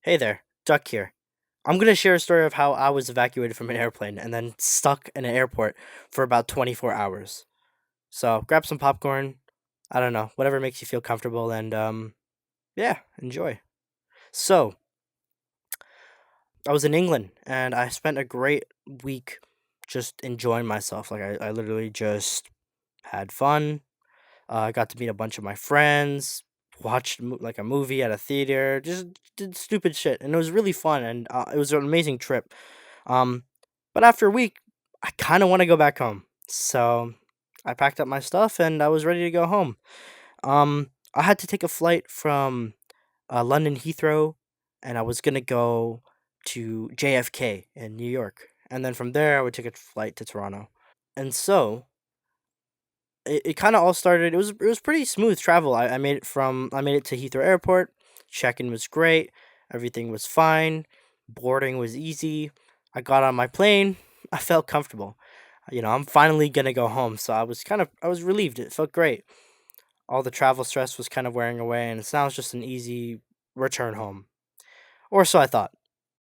Hey there, Duck here. I'm going to share a story of how I was evacuated from an airplane and then stuck in an airport for about 24 hours. So grab some popcorn, I don't know, whatever makes you feel comfortable, and yeah, enjoy. So I was in England and I spent a great week just enjoying myself. I literally just had fun. I got to meet a bunch of my friends, watched like a movie at a theater, just did stupid shit, and it was really fun. And it was an amazing trip. Um, but after a week, I kind of want to go back home. So I packed up my stuff and I was ready to go home. I had to take a flight from London Heathrow, and I was gonna go to JFK in New York, and then from there I would take a flight to Toronto. And so it kind of all started. It was pretty smooth travel. I made it to Heathrow Airport. Check-in was great. Everything was fine. Boarding was easy. I got on my plane. I felt comfortable. I'm finally gonna go home. So I was relieved. It felt great. All the travel stress was kind of wearing away, and it now it's just an easy return home. Or so I thought.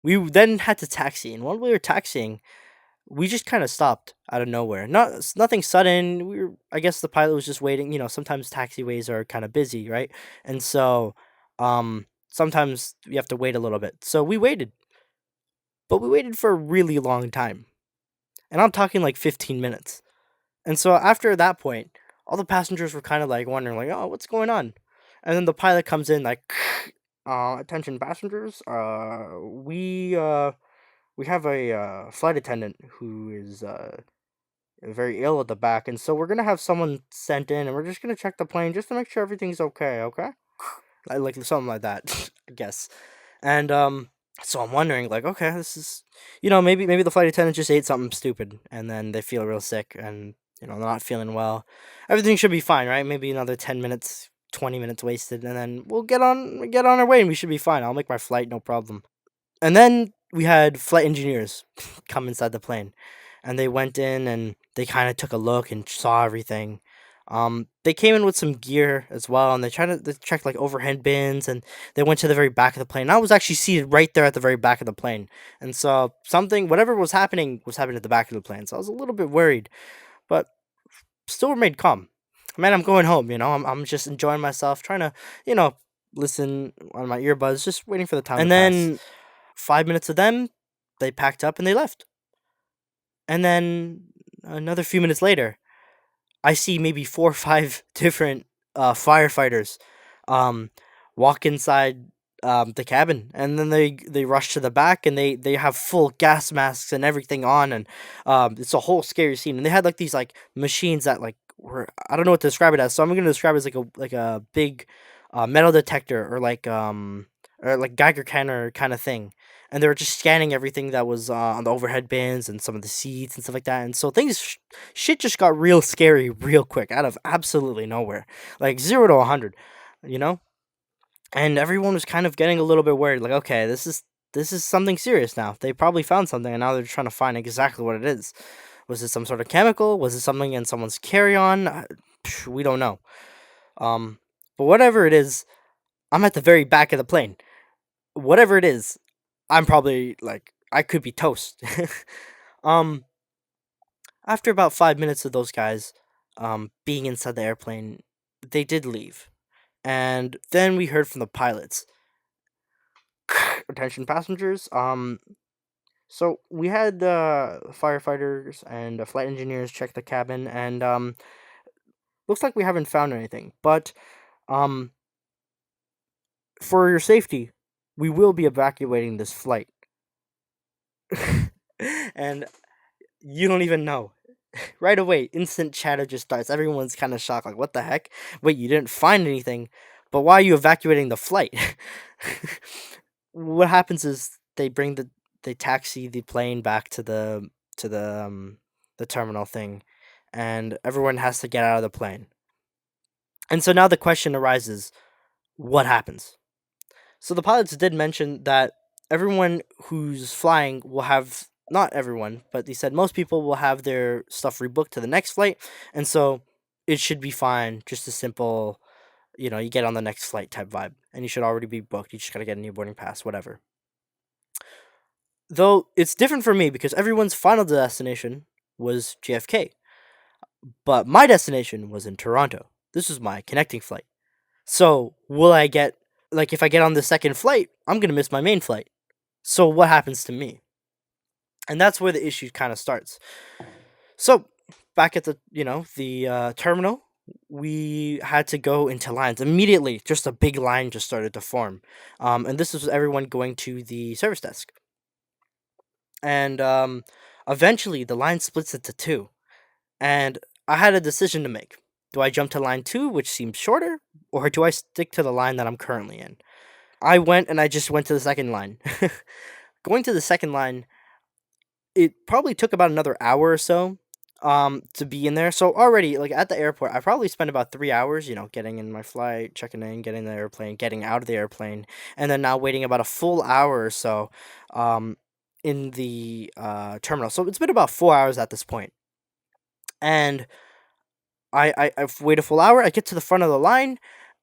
We then had to taxi, and while we were taxiing, we just kind of stopped out of nowhere. Nothing sudden. I guess the pilot was just waiting. Sometimes taxiways are kind of busy, right? And so, sometimes you have to wait a little bit. So we waited, but we waited for a really long time, and I'm talking like 15 minutes. And so after that point, all the passengers were kind of like wondering, like, "Oh, what's going on?" And then the pilot comes in like, "Attention passengers, we have a flight attendant who is very ill at the back, and so we're gonna have someone sent in, and we're just gonna check the plane just to make sure everything's okay. Okay, like something like that, I guess. And so I'm wondering, like, okay, this is, maybe the flight attendant just ate something stupid, and then they feel real sick, and they're not feeling well. Everything should be fine, right? Maybe another 10 minutes. 20 minutes wasted, and then we'll get on our way, and we should be fine. I'll make my flight, no problem. And then we had flight engineers come inside the plane, and they went in and they kind of took a look and saw everything. They came in with some gear as well, and they checked like overhead bins, and they went to the very back of the plane. I was actually seated right there at the very back of the plane, and so whatever was happening at the back of the plane. So I was a little bit worried, but still remained calm. Man, I'm going home. I'm just enjoying myself, trying to, you know, listen on my earbuds, just waiting for the time to pass. And then 5 minutes of them, they packed up and they left. And then another few minutes later, I see maybe four or five different firefighters um, walk inside the cabin, and then they rush to the back, and they have full gas masks and everything on, and it's a whole scary scene. And they had like these like machines that like were, I don't know what to describe it as, so I'm gonna describe it as like a big metal detector, or like Geiger counter kind of thing. And they were just scanning everything that was on the overhead bins and some of the seats and stuff like that. And so shit just got real scary real quick out of absolutely nowhere, like 0 to 100, you know. And everyone was kind of getting a little bit worried, like, okay, this is something serious now. They probably found something, and now they're trying to find exactly what it is. Was it some sort of chemical? Was it something in someone's carry-on? We don't know. Um, but whatever it is, I'm at the very back of the plane. Whatever it is, I'm probably like I could be toast. um, After about 5 minutes of those guys, being inside the airplane, they did leave, and then we heard from the pilots. Attention passengers. So we had firefighters and flight engineers check the cabin, and looks like we haven't found anything. But um, for your safety, we will be evacuating this flight. And you don't even know. Right away, instant chatter just starts. Everyone's kind of shocked, like, what the heck? Wait, you didn't find anything, but why are you evacuating the flight? What happens is they taxi the plane back to the terminal thing, and everyone has to get out of the plane. And so now the question arises: what happens? So the pilots did mention that everyone who's flying will have, not everyone, but they said most people will have their stuff rebooked to the next flight, and so it should be fine. Just a simple, you get on the next flight type vibe, and you should already be booked. You just gotta get a new boarding pass, whatever. Though it's different for me because everyone's final destination was JFK, but my destination was in Toronto. This was my connecting flight. So, will I get, like, if I get on the second flight, I'm gonna miss my main flight. So, what happens to me? And that's where the issue kind of starts. So, back at the terminal, we had to go into lines immediately. Just a big line just started to form, and this was everyone going to the service desk. And eventually, the line splits into two, and I had a decision to make. Do I jump to line two, which seems shorter, or do I stick to the line that I'm currently in? I went and I just went to the second line. Going to the second line, it probably took about another hour or so to be in there. So already, like, at the airport, I probably spent about 3 hours, getting in my flight, checking in, getting in the airplane, getting out of the airplane, and then now waiting about a full hour or so um in the terminal. So it's been about 4 hours at this point. And I've waited a full hour, I get to the front of the line,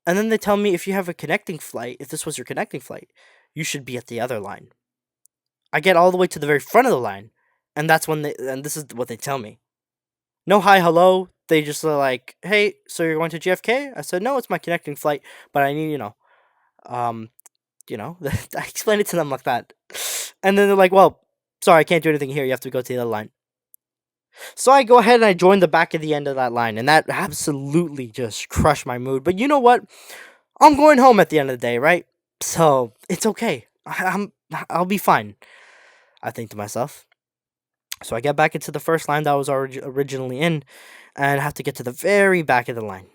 and then they tell me, if you have a connecting flight, if this was your connecting flight, you should be at the other line. I get all the way to the very front of the line, and this is what they tell me. No hi, hello. They just are like, "Hey, so you're going to JFK?" I said, "No, it's my connecting flight, but I need, um, I explained it to them like that. And then they're like, "Well, sorry, I can't do anything here. You have to go to the other line." So I go ahead and I join the back of the end of that line, and that absolutely just crushed my mood. But you know what? I'm going home at the end of the day, right? So it's okay. I'll be fine. I think to myself. So I get back into the first line that I was originally in, and have to get to the very back of the line,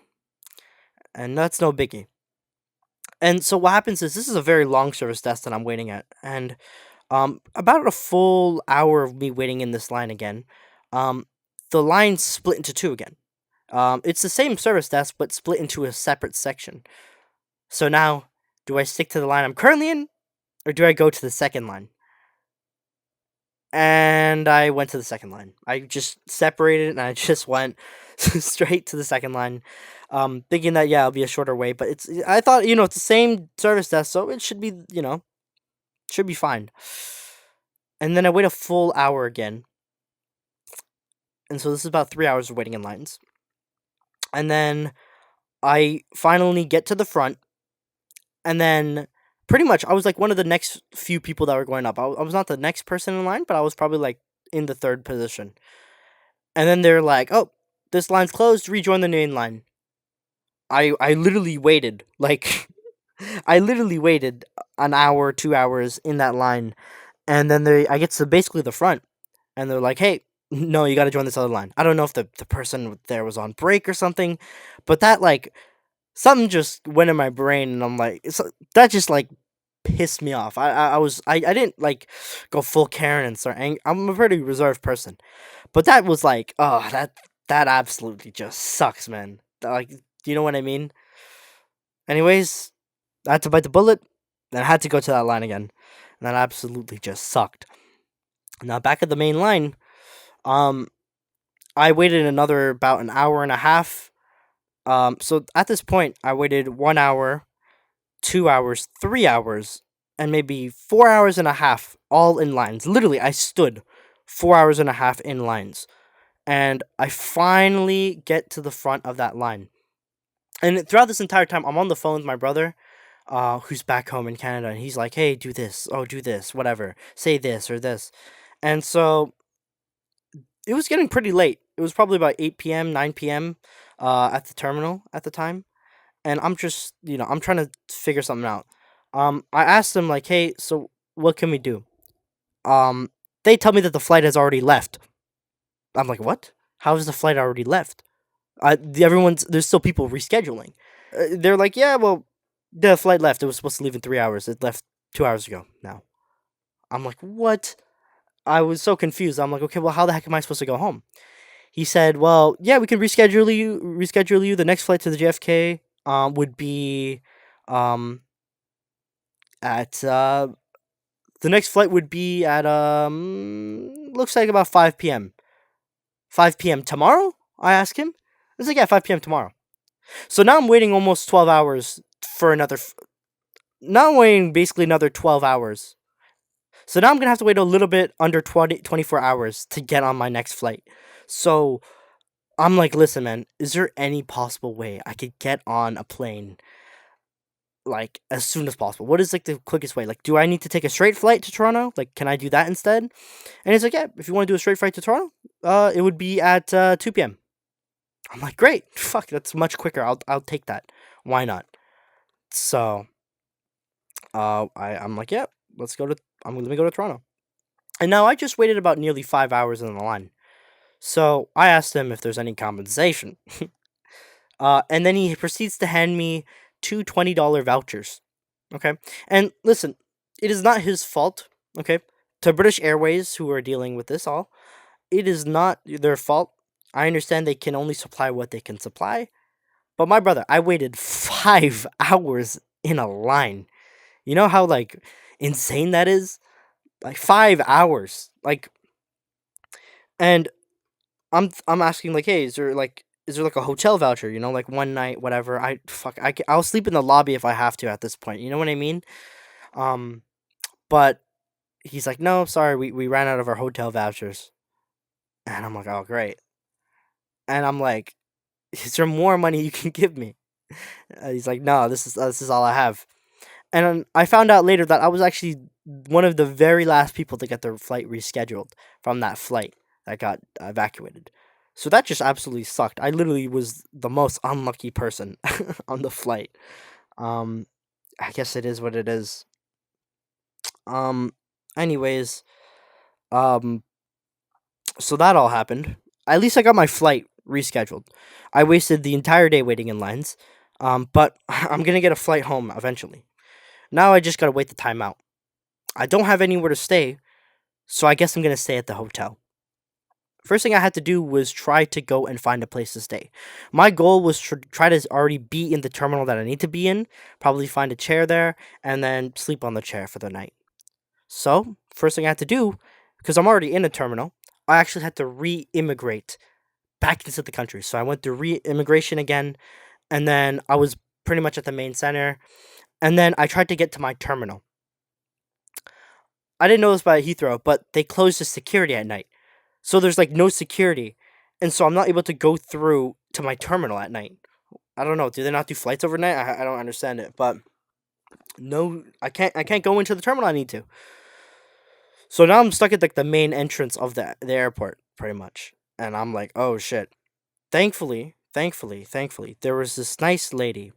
and that's no biggie. And so what happens is, this is a very long service desk that I'm waiting at, and about a full hour of me waiting in this line again, um, the line split into two again. It's the same service desk, but split into a separate section. So now, do I stick to the line I'm currently in, or do I go to the second line? And I went to the second line. I just separated and I just went straight to the second line, thinking that, yeah, it'll be a shorter wait. But I thought, it's the same service desk, so it should be fine. And then I wait a full hour again, and so this is about 3 hours of waiting in lines. And then I finally get to the front, and then pretty much I was like one of the next few people that were going up. I was not the next person in line, but I was probably like in the third position. And then they're like, "Oh, this line's closed. Rejoin the main line." I literally waited like I literally waited an hour, 2 hours in that line, and then I get to basically the front, and they're like, "Hey, no, you got to join this other line." I don't know if the person there was on break or something, but that, like, something just went in my brain, and I'm like, that just, like, pissed me off. I didn't, like, go full Karen and start I'm a pretty reserved person, but that was like, oh, that absolutely just sucks, man. Like, do you know what I mean? Anyways, I had to bite the bullet, and I had to go to that line again, and that absolutely just sucked. Now, back at the main line, um, I waited another about an hour and a half. So at this point, I waited 1 hour, 2 hours, 3 hours, and maybe 4 hours and a half, all in lines. Literally, I stood 4 hours and a half in lines, and I finally get to the front of that line. And throughout this entire time, I'm on the phone with my brother, who's back home in Canada, and he's like, "Hey, do this. Oh, do this. Whatever. Say this or this." And so it was getting pretty late. It was probably about 8 p.m., 9 p.m. At the terminal at the time, and I'm just, I'm trying to figure something out. I asked them, like, "Hey, so what can we do?" Um, they tell me that the flight has already left. I'm like, "What? How has the flight already left?" There's still people rescheduling. They're like, "Yeah, well, the flight left. It was supposed to leave in 3 hours. It left 2 hours ago now." I'm like, "What?" I was so confused. I'm like, "Okay, well, how the heck am I supposed to go home?" He said, "Well, yeah, we can reschedule you. The next flight to the JFK would be um at the next flight would be at looks like about 5 p.m. 5 p.m. tomorrow?" I asked him. It's like, "Yeah, 5 p.m. tomorrow." So now I'm waiting almost 12 hours for another. Now I'm waiting basically another 12 hours. So now I'm gonna have to wait a little bit under 24 hours to get on my next flight. So I'm like, listen, man, is there any possible way I could get on a plane like as soon as possible? What is like the quickest way? Like, do I need to take a straight flight to Toronto? Like, can I do that instead? And he's like, yeah, if you want to do a straight flight to Toronto, it would be at 2 p.m. I'm like, great, fuck, that's much quicker. I'll take that. Why not? So, I'm like, yeah, let's go to. Let me go to Toronto. And now I just waited about nearly 5 hours in the line. So I asked him if there's any compensation. And then he proceeds to hand me two $20 vouchers. Okay. And listen, it is not his fault. Okay. To British Airways, who are dealing with this all, it is not their fault. I understand they can only supply what they can supply. But my brother, I waited 5 hours in a line. You know how like insane that is? Like 5 hours. Like, and I'm asking like, hey, is there like a hotel voucher? You know, like one night, whatever. I'll sleep in the lobby if I have to at this point. You know what I mean? Um, but he's like, no, sorry, we ran out of our hotel vouchers, and I'm like, oh great, and I'm like, is there more money you can give me? He's like, no, this is all I have. And I found out later that I was actually one of the very last people to get their flight rescheduled from that flight that got evacuated. So that just absolutely sucked. I literally was the most unlucky person on the flight. Um, I guess it is what it is. Um, anyways, um, so that all happened. At least I got my flight rescheduled. I wasted the entire day waiting in lines. But I'm gonna get a flight home eventually. Now I just gotta wait the time out. I don't have anywhere to stay, so I guess I'm gonna stay at the hotel. First thing I had to do was try to go and find a place to stay. My goal was to try to already be in the terminal that I need to be in, probably find a chair there, and then sleep on the chair for the night. So, first thing I had to do, because I'm already in a terminal, I actually had to re immigrate back into the country. So I went through re immigration again, and then I was pretty much at the main center, and then I tried to get to my terminal. I didn't know this by Heathrow, but they closed the security at night. So there's like no security. And so I'm not able to go through to my terminal at night. I don't know. Do they not do flights overnight? I don't understand it. But no, I can't go into the terminal I need to. So now I'm stuck at like the main entrance of the airport, pretty much. And I'm like, oh shit. Thankfully, there was this nice lady,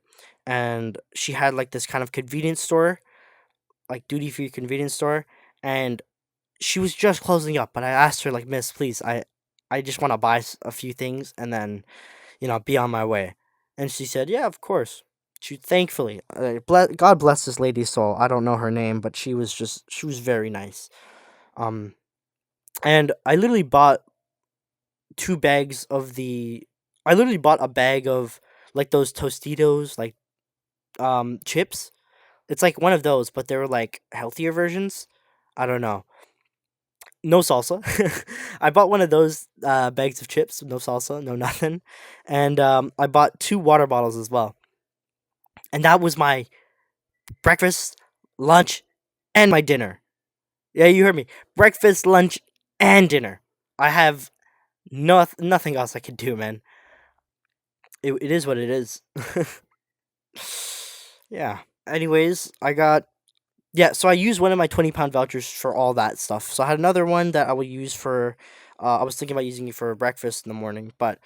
and she had like this kind of convenience store, like duty free convenience store, and she was just closing up. But I asked her like, Miss, please, I just want to buy a few things and then be on my way. And she said, yeah, of course. She thankfully, God bless this lady's soul. I don't know her name, but she was very nice. Um, and two bags of the, I literally bought a bag of like those Tostitos, like chips. It's like one of those, but they were like healthier versions. I don't know. No salsa. I bought one of those bags of chips, no salsa, no nothing, and I bought two water bottles as well. And that was my breakfast, lunch, and my dinner. Yeah, you heard me. Breakfast, lunch, and dinner. I have nothing else I can do, man. It is what it is. Yeah. Anyways, yeah, so I used one of my 20 pound vouchers for all that stuff. So I had another one that I would use for. I was thinking about using it for breakfast in the morning, but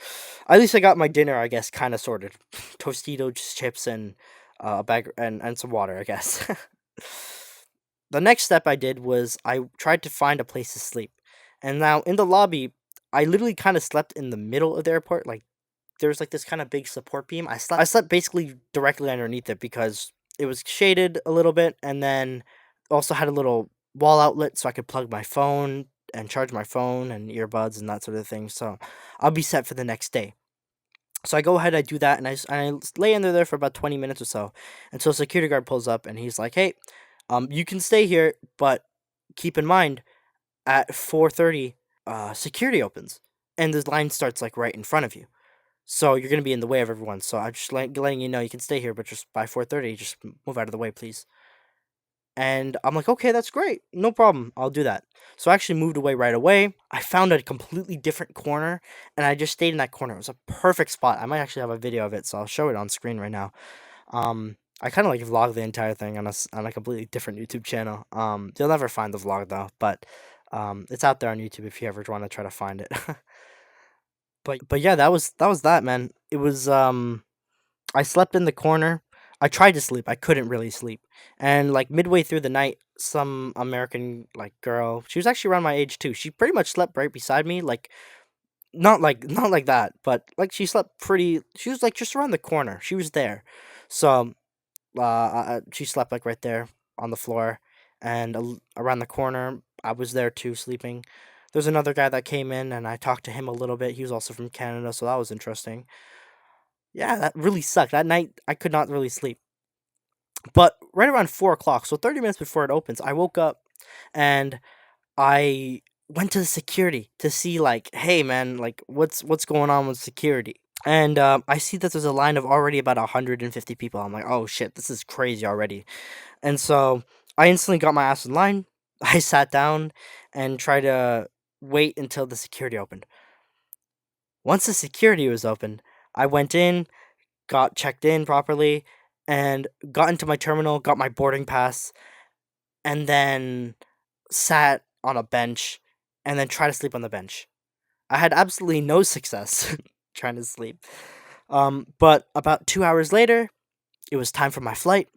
at least I got my dinner, I guess, kind of sorted. Tostito chips and a bag and some water, I guess. The next step I did was I tried to find a place to sleep, and now in the lobby, I literally kind of slept in the middle of the airport, like there's like this kind of big support beam. I slept basically directly underneath it because it was shaded a little bit, and then also had a little wall outlet so I could plug my phone and charge my phone and earbuds and that sort of thing. So I'll be set for the next day. So I go ahead, I do that, and I lay under there for about 20 minutes or so until a security guard pulls up and he's like, "Hey, you can stay here, but keep in mind at 4:30, security opens, and the line starts like right in front of you." So you're gonna be in the way of everyone. So I'm just letting you know you can stay here, but just by 4:30, just move out of the way, please." And I'm like, "Okay, that's great. No problem. I'll do that." So I actually moved away right away. I found a completely different corner, and I just stayed in that corner. It was a perfect spot. I might actually have a video of it, so I'll show it on screen right now. I kind of like vlog the entire thing on on a completely different YouTube channel. You'll never find the vlog though, but it's out there on YouTube if you ever want to try to find it. But yeah, that was that, man. It was I slept in the corner. I tried to sleep. I couldn't really sleep. And like midway through the night, some American like girl, she was actually around my age too. She pretty much slept right beside me, like not like that, but like she slept pretty. She was like just around the corner. She was there, so she slept like right there on the floor, and around the corner, I was there too sleeping. There's another guy that came in, and I talked to him a little bit. He was also from Canada, so that was interesting. Yeah, that really sucked. That night, I could not really sleep. But right around 4 o'clock, so 30 minutes before it opens, I woke up and I went to the security to see like, hey man, like what's going on with security? And I see that there's a line of already about 150 people. I'm like, oh shit, this is crazy already. And so I instantly got my ass in line. I sat down and tried to wait until the security opened. Once the security was open, I went in, got checked in properly, and got into my terminal, got my boarding pass, and then sat on a bench and then tried to sleep on the bench. I had absolutely no success trying to sleep. But about 2 hours later, it was time for my flight.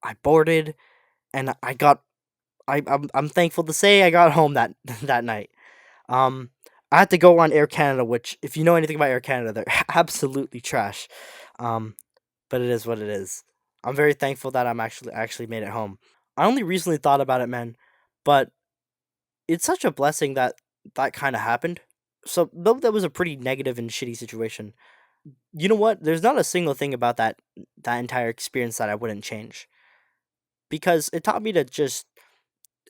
I boarded, and I got. I'm thankful to say I got home that that night. Um, I had to go on Air Canada, which, if you know anything about Air Canada, they're absolutely trash. Um, but it is what it is. I'm very thankful that I actually made it home. I only recently thought about it, man, but it's such a blessing that that kind of happened. So though that was a pretty negative and shitty situation, you know what? There's not a single thing about that entire experience that I wouldn't change, because it taught me to just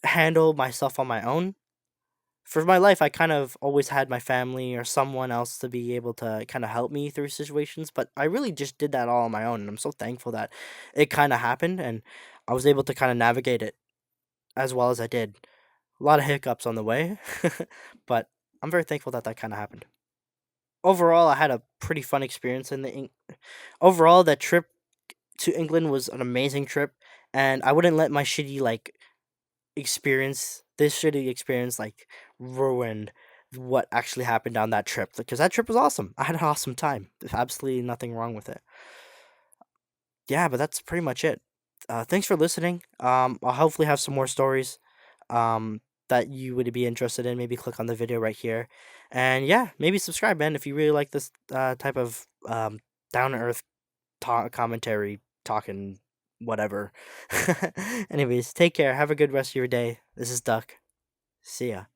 handle myself on my own. For my life, I kind of always had my family or someone else to be able to kind of help me through situations, but I really just did that all on my own, and I'm so thankful that it kind of happened and I was able to kind of navigate it as well as I did. A lot of hiccups on the way, but I'm very thankful that that kind of happened. Overall, I had a pretty fun experience in overall that trip to England was an amazing trip, and I wouldn't let my shitty experience like ruin what actually happened on that trip, because that trip was awesome. I had an awesome time. There's absolutely nothing wrong with it. Yeah, but that's pretty much it. Thanks for listening. I'll hopefully have some more stories that you would be interested in. Maybe click on the video right here, and yeah, maybe subscribe, man, if you really like this type of down to earth commentary talking whatever. Anyways, take care. Have a good rest of your day. This is Duck. See ya.